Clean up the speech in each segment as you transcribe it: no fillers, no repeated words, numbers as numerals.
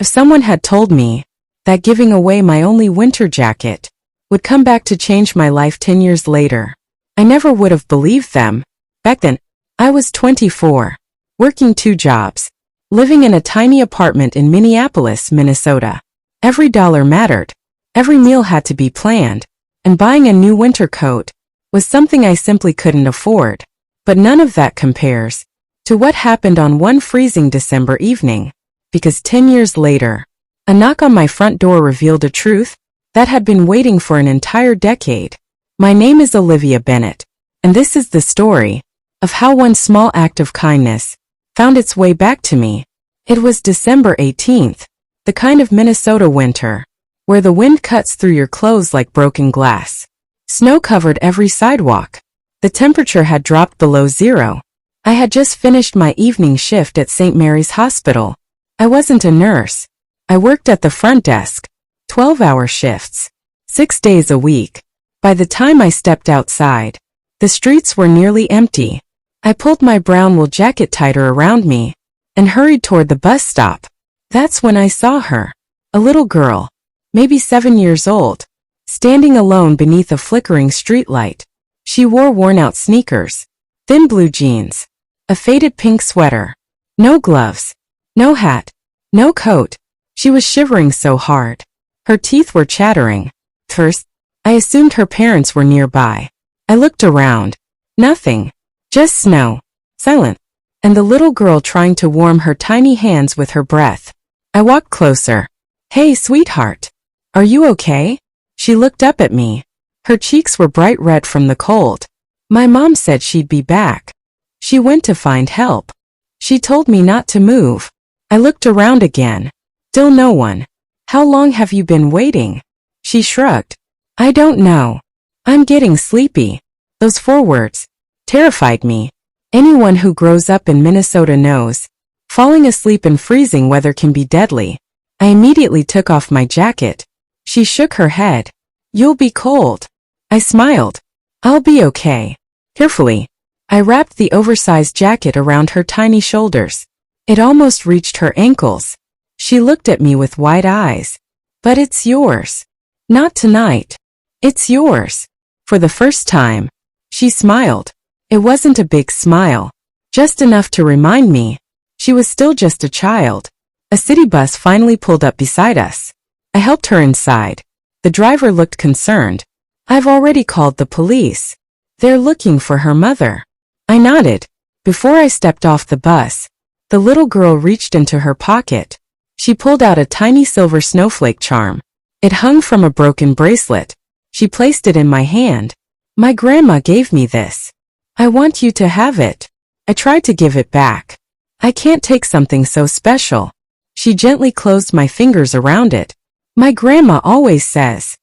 If someone had told me that giving away my only winter jacket would come back to change my life 10 years later, I never would have believed them. Back then, I was 24, working 2 jobs, living in a tiny apartment in Minneapolis, Minnesota. Every dollar mattered. Every meal had to be planned, and buying a new winter coat was something I simply couldn't afford. But none of that compares to what happened on one freezing December evening, because 10 years later, a knock on my front door revealed a truth that had been waiting for an entire decade. My name is Olivia Bennett, and this is the story of how one small act of kindness found its way back to me. It was December 18th, the kind of Minnesota winter where the wind cuts through your clothes like broken glass. Snow covered every sidewalk. The temperature had dropped below zero. I had just finished my evening shift at St. Mary's Hospital. I wasn't a nurse. I worked at the front desk, 12-hour shifts, 6 days a week. By the time I stepped outside, the streets were nearly empty. I pulled my brown wool jacket tighter around me and hurried toward the bus stop. That's when I saw her, a little girl, maybe 7 years old, standing alone beneath a flickering streetlight. She wore worn-out sneakers, thin blue jeans, a faded pink sweater, no gloves, no hat, no coat. She was shivering so hard. Her teeth were chattering. First, I assumed her parents were nearby. I looked around. Nothing. Just snow. Silent. And the little girl trying to warm her tiny hands with her breath. I walked closer. "Hey, sweetheart. Are you okay?" She looked up at me. Her cheeks were bright red from the cold. "My mom said she'd be back. She went to find help. She told me not to move." I looked around again. Still no one. "How long have you been waiting?" She shrugged. "I don't know. I'm getting sleepy." Those 4 words terrified me. Anyone who grows up in Minnesota knows falling asleep in freezing weather can be deadly. I immediately took off my jacket. She shook her head. "You'll be cold." I smiled. "I'll be okay." Carefully, I wrapped the oversized jacket around her tiny shoulders. It almost reached her ankles. She looked at me with wide eyes. "But it's yours." "Not tonight." "It's yours." For the first time, she smiled. It wasn't a big smile, just enough to remind me she was still just a child. A city bus finally pulled up beside us. I helped her inside. The driver looked concerned. "I've already called the police. They're looking for her mother." I nodded. Before I stepped off the bus, the little girl reached into her pocket. She pulled out a tiny silver snowflake charm. It hung from a broken bracelet. She placed it in my hand. "My grandma gave me this. I want you to have it." I tried to give it back. "I can't take something so special." She gently closed my fingers around it. "My grandma always says,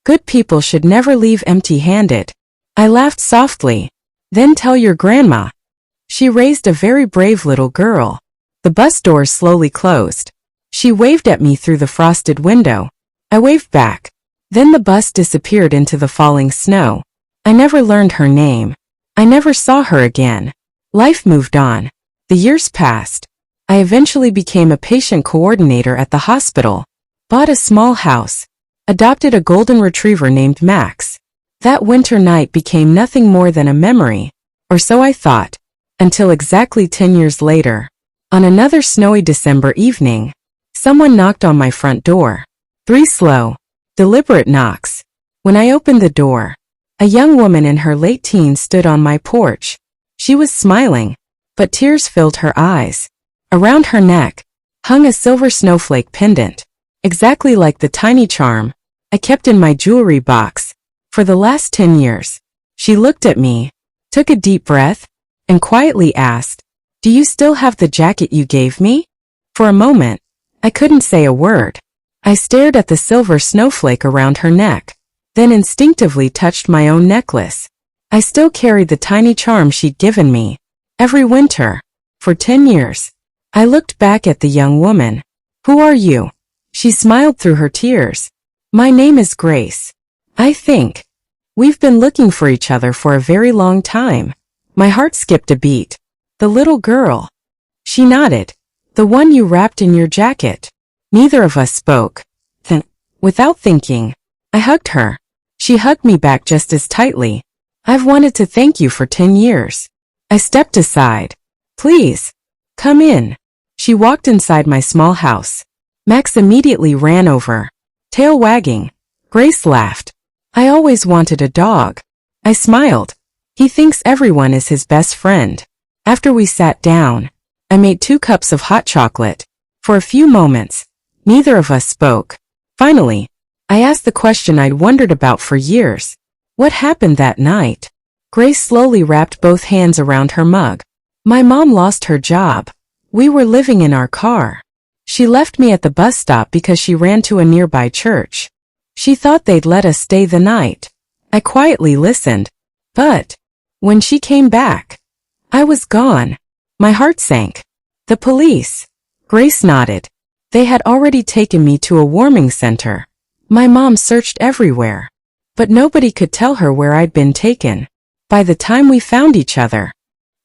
good people should never leave empty-handed." I laughed softly. "Then tell your grandma." She raised a very brave little girl. The bus doors slowly closed. She waved at me through the frosted window. I waved back. Then the bus disappeared into the falling snow. I never learned her name. I never saw her again. Life moved on. The years passed. I eventually became a patient coordinator at the hospital, bought a small house, adopted a golden retriever named Max. That winter night became nothing more than a memory, or so I thought, until exactly 10 years later. On another snowy December evening, someone knocked on my front door. 3 slow, deliberate knocks. When I opened the door, a young woman in her late teens stood on my porch. She was smiling, but tears filled her eyes. Around her neck hung a silver snowflake pendant, exactly like the tiny charm I kept in my jewelry box for the last 10 years. She looked at me, took a deep breath, and quietly asked, "Do you still have the jacket you gave me?" For a moment, I couldn't say a word. I stared at the silver snowflake around her neck, then instinctively touched my own necklace. I still carried the tiny charm she'd given me every winter for 10 years. I looked back at the young woman. "Who are you?" She smiled through her tears. "My name is Grace. I think we've been looking for each other for a very long time." My heart skipped a beat. "The little girl." She nodded. "The one you wrapped in your jacket." Neither of us spoke. Then, without thinking, I hugged her. She hugged me back just as tightly. I've wanted to thank you for 10 years. I stepped aside. Please, come in. She walked inside my small house. Max immediately ran over, tail wagging. Grace laughed. I always wanted a dog. I smiled. He thinks everyone is his best friend. After we sat down, I made 2 cups of hot chocolate. For a few moments, neither of us spoke. Finally, I asked the question I'd wondered about for years. What happened that night? Grace slowly wrapped both hands around her mug. My mom lost her job. We were living in our car. She left me at the bus stop because she ran to a nearby church. She thought they'd let us stay the night. I quietly listened. But when she came back, I was gone. My heart sank. The police. Grace nodded. They had already taken me to a warming center. My mom searched everywhere, but nobody could tell her where I'd been taken. By the time we found each other,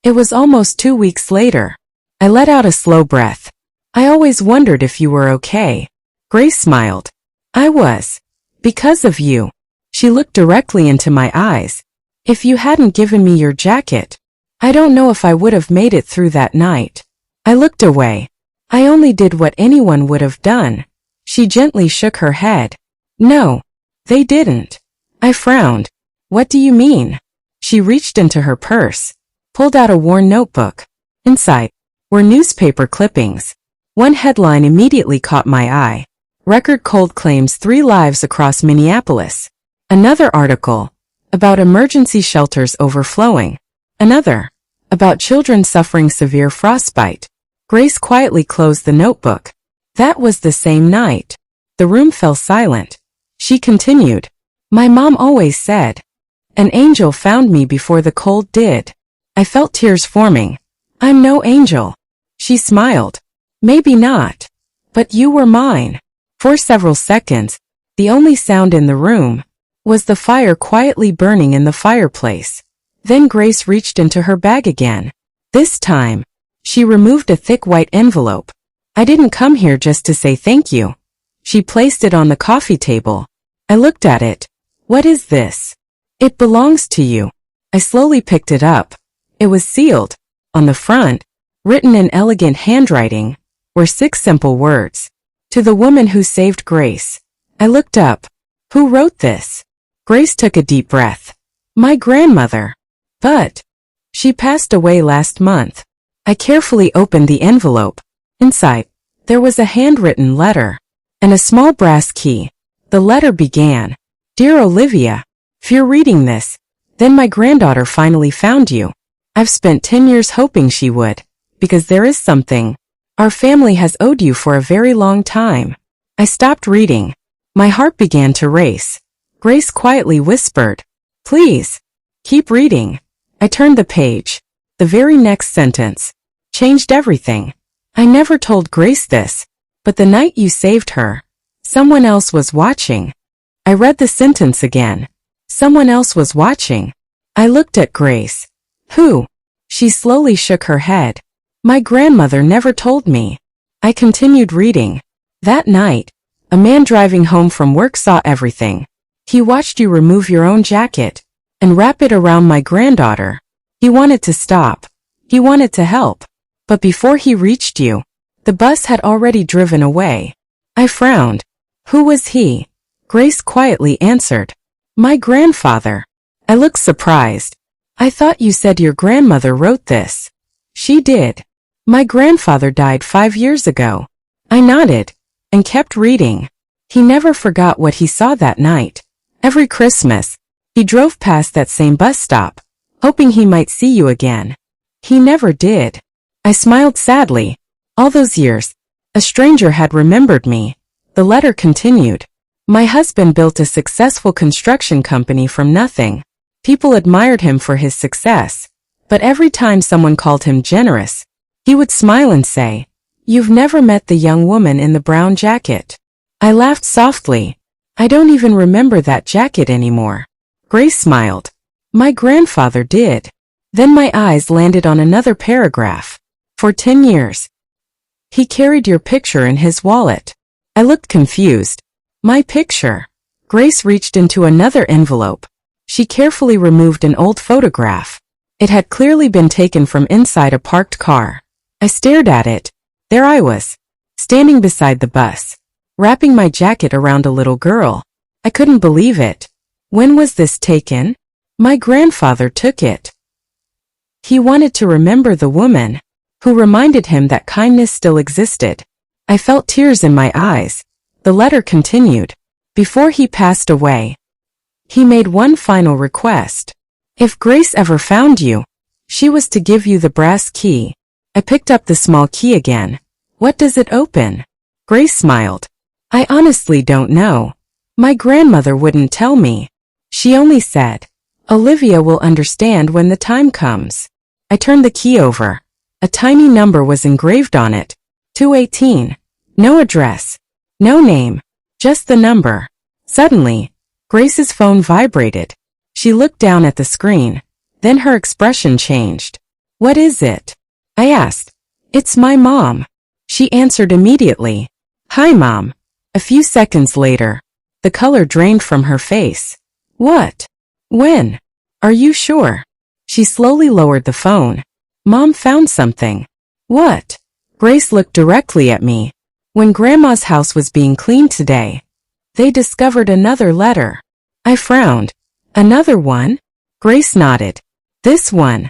it was almost 2 weeks later. I let out a slow breath. I always wondered if you were okay. Grace smiled. I was. Because of you. She looked directly into my eyes. If you hadn't given me your jacket, I don't know if I would have made it through that night. I looked away. I only did what anyone would have done. She gently shook her head. No, they didn't. I frowned. What do you mean? She reached into her purse, pulled out a worn notebook. Inside were newspaper clippings. One headline immediately caught my eye. Record cold claims 3 lives across Minneapolis. Another article about emergency shelters overflowing. Another about children suffering severe frostbite. Grace quietly closed the notebook. That was the same night. The room fell silent. She continued. My mom always said, an angel found me before the cold did. I felt tears forming. I'm no angel. She smiled. Maybe not. But you were mine. For several seconds, the only sound in the room was the fire quietly burning in the fireplace. Then Grace reached into her bag again. This time, she removed a thick white envelope. I didn't come here just to say thank you. She placed it on the coffee table. I looked at it. What is this? It belongs to you. I slowly picked it up. It was sealed. On the front, written in elegant handwriting, were 6 simple words. To the woman who saved Grace. I looked up. Who wrote this? Grace took a deep breath. My grandmother. But she passed away last month. I carefully opened the envelope. Inside, there was a handwritten letter and a small brass key. The letter began, Dear Olivia, if you're reading this, then my granddaughter finally found you. I've spent 10 years hoping she would, because there is something our family has owed you for a very long time. I stopped reading. My heart began to race. Grace quietly whispered, Please, keep reading. I turned the page. The very next sentence changed everything. I never told Grace this, but the night you saved her, someone else was watching. I read the sentence again. Someone else was watching. I looked at Grace. Who? She slowly shook her head. My grandmother never told me. I continued reading. That night, a man driving home from work saw everything. He watched you remove your own jacket and wrap it around my granddaughter. He wanted to stop. He wanted to help. But before he reached you, the bus had already driven away. I frowned. Who was he? Grace quietly answered. My grandfather. I looked surprised. I thought you said your grandmother wrote this. She did. My grandfather died 5 years ago. I nodded and kept reading. He never forgot what he saw that night. Every Christmas, he drove past that same bus stop, hoping he might see you again. He never did. I smiled sadly. All those years, a stranger had remembered me. The letter continued. My husband built a successful construction company from nothing. People admired him for his success, but every time someone called him generous, he would smile and say, You've never met the young woman in the brown jacket. I laughed softly. I don't even remember that jacket anymore. Grace smiled. My grandfather did. Then my eyes landed on another paragraph. For 10 years, he carried your picture in his wallet. I looked confused. My picture. Grace reached into another envelope. She carefully removed an old photograph. It had clearly been taken from inside a parked car. I stared at it. There I was, standing beside the bus, wrapping my jacket around a little girl. I couldn't believe it. When was this taken? My grandfather took it. He wanted to remember the woman who reminded him that kindness still existed. I felt tears in my eyes. The letter continued. Before he passed away, he made one final request. If Grace ever found you, she was to give you the brass key. I picked up the small key again. What does it open? Grace smiled. I honestly don't know. My grandmother wouldn't tell me. She only said, Olivia will understand when the time comes. I turned the key over. A tiny number was engraved on it. 218. No address. No name. Just the number. Suddenly, Grace's phone vibrated. She looked down at the screen. Then her expression changed. What is it? I asked. It's my mom. She answered immediately. Hi, Mom. A few seconds later, the color drained from her face. What? When? Are you sure? She slowly lowered the phone. Mom found something. What? Grace looked directly at me. When Grandma's house was being cleaned today, they discovered another letter. I frowned. Another one? Grace nodded. This one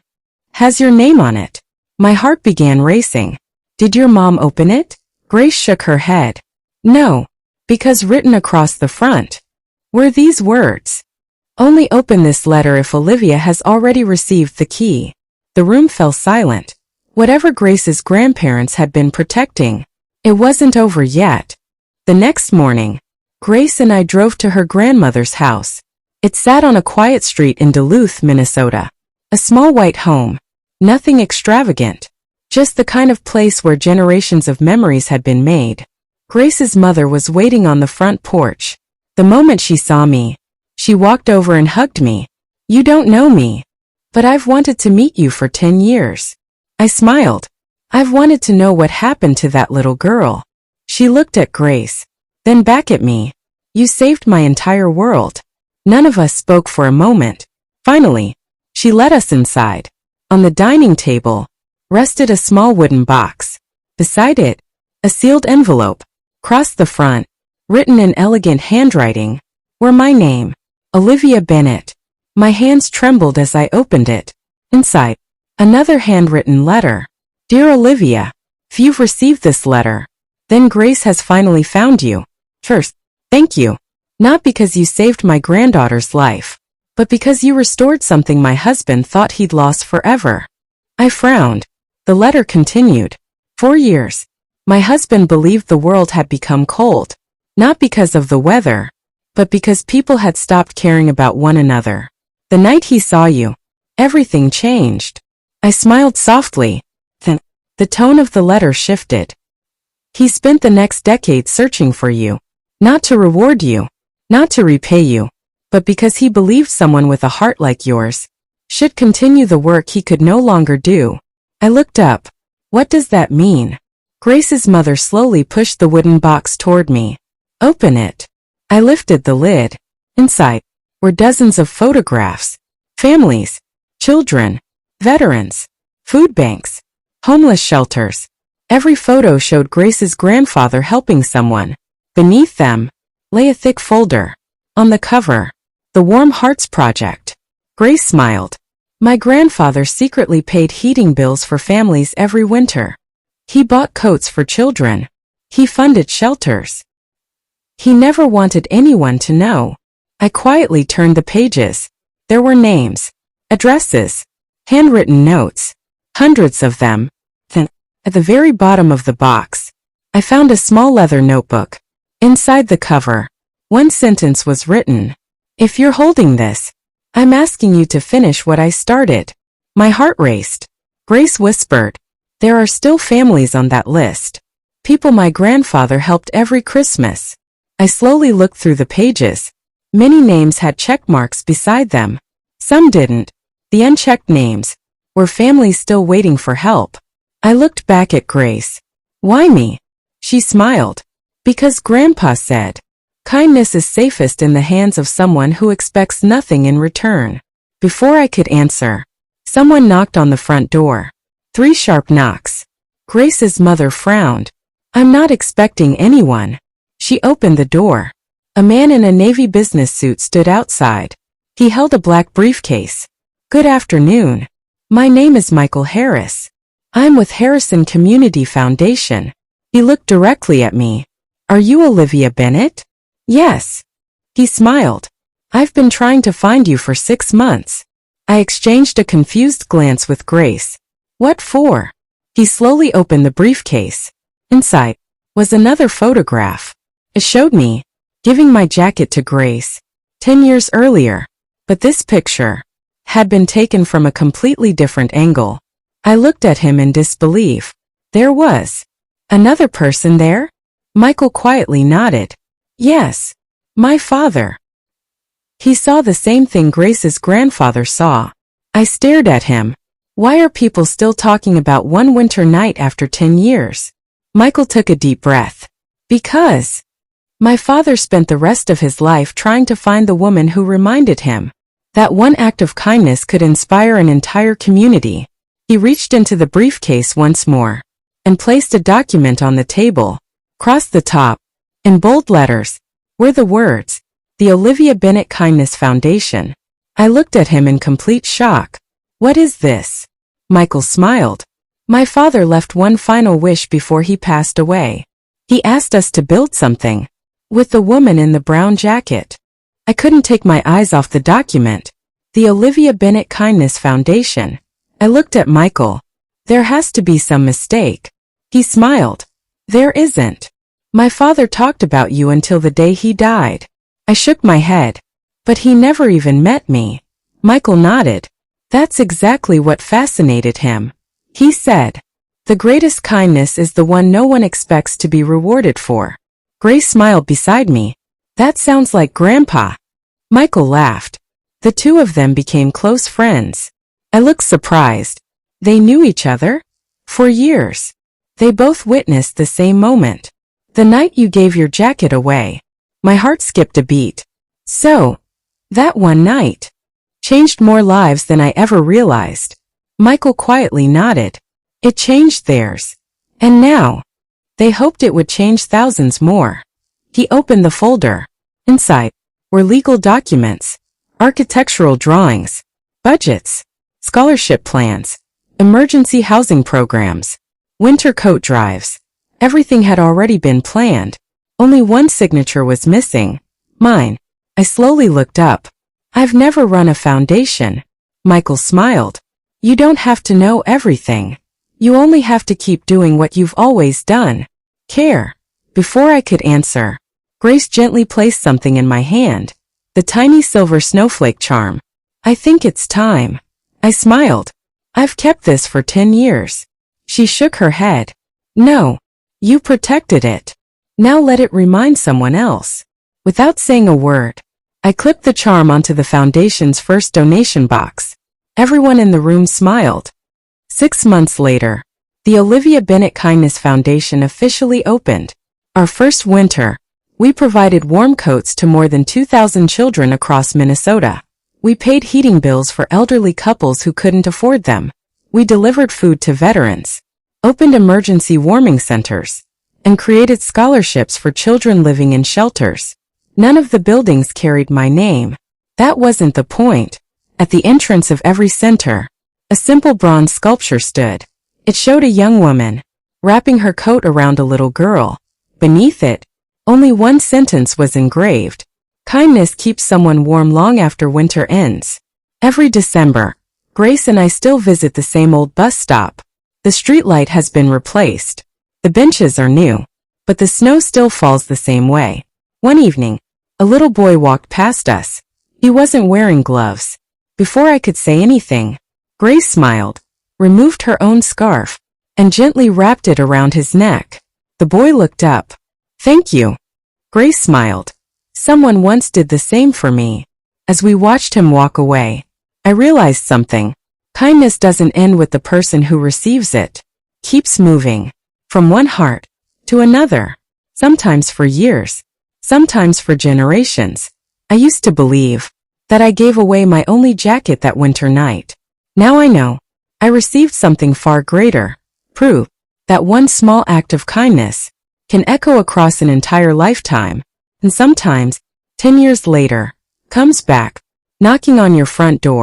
has your name on it. My heart began racing. Did your mom open it? Grace shook her head. No, because written across the front were these words. Only open this letter if Olivia has already received the key. The room fell silent. Whatever Grace's grandparents had been protecting, it wasn't over yet. The next morning, Grace and I drove to her grandmother's house. It sat on a quiet street in Duluth, Minnesota. A small white home. Nothing extravagant. Just the kind of place where generations of memories had been made. Grace's mother was waiting on the front porch. The moment she saw me, she walked over and hugged me. You don't know me, but I've wanted to meet you for 10 years. I smiled. I've wanted to know what happened to that little girl. She looked at Grace, then back at me. You saved my entire world. None of us spoke for a moment. Finally, she led us inside. On the dining table rested a small wooden box. Beside it, a sealed envelope. Across the front, written in elegant handwriting, were my name, Olivia Bennett. My hands trembled as I opened it. Inside, another handwritten letter. Dear Olivia, if you've received this letter, then Grace has finally found you. First, thank you. Not because you saved my granddaughter's life, but because you restored something my husband thought he'd lost forever. I frowned. The letter continued. 4 years. My husband believed the world had become cold, not because of the weather, but because people had stopped caring about one another. The night he saw you, everything changed. I smiled softly. Then, the tone of the letter shifted. He spent the next decade searching for you, not to reward you, not to repay you, but because he believed someone with a heart like yours should continue the work he could no longer do. I looked up. What does that mean? Grace's mother slowly pushed the wooden box toward me. Open it. I lifted the lid. Inside were dozens of photographs. Families, children, veterans, food banks, homeless shelters. Every photo showed Grace's grandfather helping someone. Beneath them lay a thick folder. On the cover, the Warm Hearts Project. Grace smiled. My grandfather secretly paid heating bills for families every winter. He bought coats for children. He funded shelters. He never wanted anyone to know. I quietly turned the pages. There were names, addresses, handwritten notes, hundreds of them. Then, at the very bottom of the box, I found a small leather notebook. Inside the cover, one sentence was written. If you're holding this, I'm asking you to finish what I started. My heart raced. Grace whispered. There are still families on that list. People my grandfather helped every Christmas. I slowly looked through the pages. Many names had check marks beside them. Some didn't. The unchecked names were families still waiting for help. I looked back at Grace. Why me? She smiled. Because Grandpa said, kindness is safest in the hands of someone who expects nothing in return. Before I could answer, someone knocked on the front door. 3 sharp knocks. Grace's mother frowned. I'm not expecting anyone. She opened the door. A man in a navy business suit stood outside. He held a black briefcase. Good afternoon. My name is Michael Harris. I'm with Harrison Community Foundation. He looked directly at me. Are you Olivia Bennett? Yes. He smiled. I've been trying to find you for 6 months. I exchanged a confused glance with Grace. What for? He slowly opened the briefcase. Inside was another photograph. It showed me giving my jacket to Grace 10 years earlier, but this picture had been taken from a completely different angle. I looked at him in disbelief. There was another person there? Michael quietly nodded. Yes, my father. He saw the same thing Grace's grandfather saw. I stared at him. Why are people still talking about one winter night after 10 years? Michael took a deep breath. Because my father spent the rest of his life trying to find the woman who reminded him that one act of kindness could inspire an entire community. He reached into the briefcase once more and placed a document on the table. Across the top, in bold letters, were the words, the Olivia Bennett Kindness Foundation. I looked at him in complete shock. What is this? Michael smiled. My father left one final wish before he passed away. He asked us to build something with the woman in the brown jacket. I couldn't take my eyes off the document. The Olivia Bennett Kindness Foundation. I looked at Michael. There has to be some mistake. He smiled. There isn't. My father talked about you until the day he died. I shook my head. But he never even met me. Michael nodded. That's exactly what fascinated him. He said, the greatest kindness is the one no one expects to be rewarded for. Grace smiled beside me. That sounds like Grandpa. Michael laughed. The two of them became close friends. I looked surprised. They knew each other? For years. They both witnessed the same moment. The night you gave your jacket away. My heart skipped a beat. So, that one night changed more lives than I ever realized. Michael quietly nodded. It changed theirs. And now, they hoped it would change thousands more. He opened the folder. Inside were legal documents, architectural drawings, budgets, scholarship plans, emergency housing programs, winter coat drives. Everything had already been planned. Only one signature was missing. Mine. I slowly looked up. I've never run a foundation. Michael smiled. You don't have to know everything. You only have to keep doing what you've always done. Care. Before I could answer, Grace gently placed something in my hand. The tiny silver snowflake charm. I think it's time. I smiled. I've kept this for 10 years. She shook her head. No. You protected it. Now let it remind someone else. Without saying a word, I clipped the charm onto the foundation's first donation box. Everyone in the room smiled. 6 months later, the Olivia Bennett Kindness Foundation officially opened. Our first winter, we provided warm coats to more than 2,000 children across Minnesota. We paid heating bills for elderly couples who couldn't afford them. We delivered food to veterans, opened emergency warming centers, and created scholarships for children living in shelters. None of the buildings carried my name. That wasn't the point. At the entrance of every center, a simple bronze sculpture stood. It showed a young woman, wrapping her coat around a little girl. Beneath it, only one sentence was engraved. Kindness keeps someone warm long after winter ends. Every December, Grace and I still visit the same old bus stop. The streetlight has been replaced. The benches are new, but the snow still falls the same way. One evening, a little boy walked past us. He wasn't wearing gloves. Before I could say anything, Grace smiled, removed her own scarf, and gently wrapped it around his neck. The boy looked up. Thank you. Grace smiled. Someone once did the same for me. As we watched him walk away, I realized something. Kindness doesn't end with the person who receives it. Keeps moving. From one heart to another. sometimes for years, sometimes for generations. I used to believe that I gave away my only jacket that winter night. Now I know I received something far greater, proof that one small act of kindness can echo across an entire lifetime, and sometimes, 10 years later, comes back, knocking on your front door.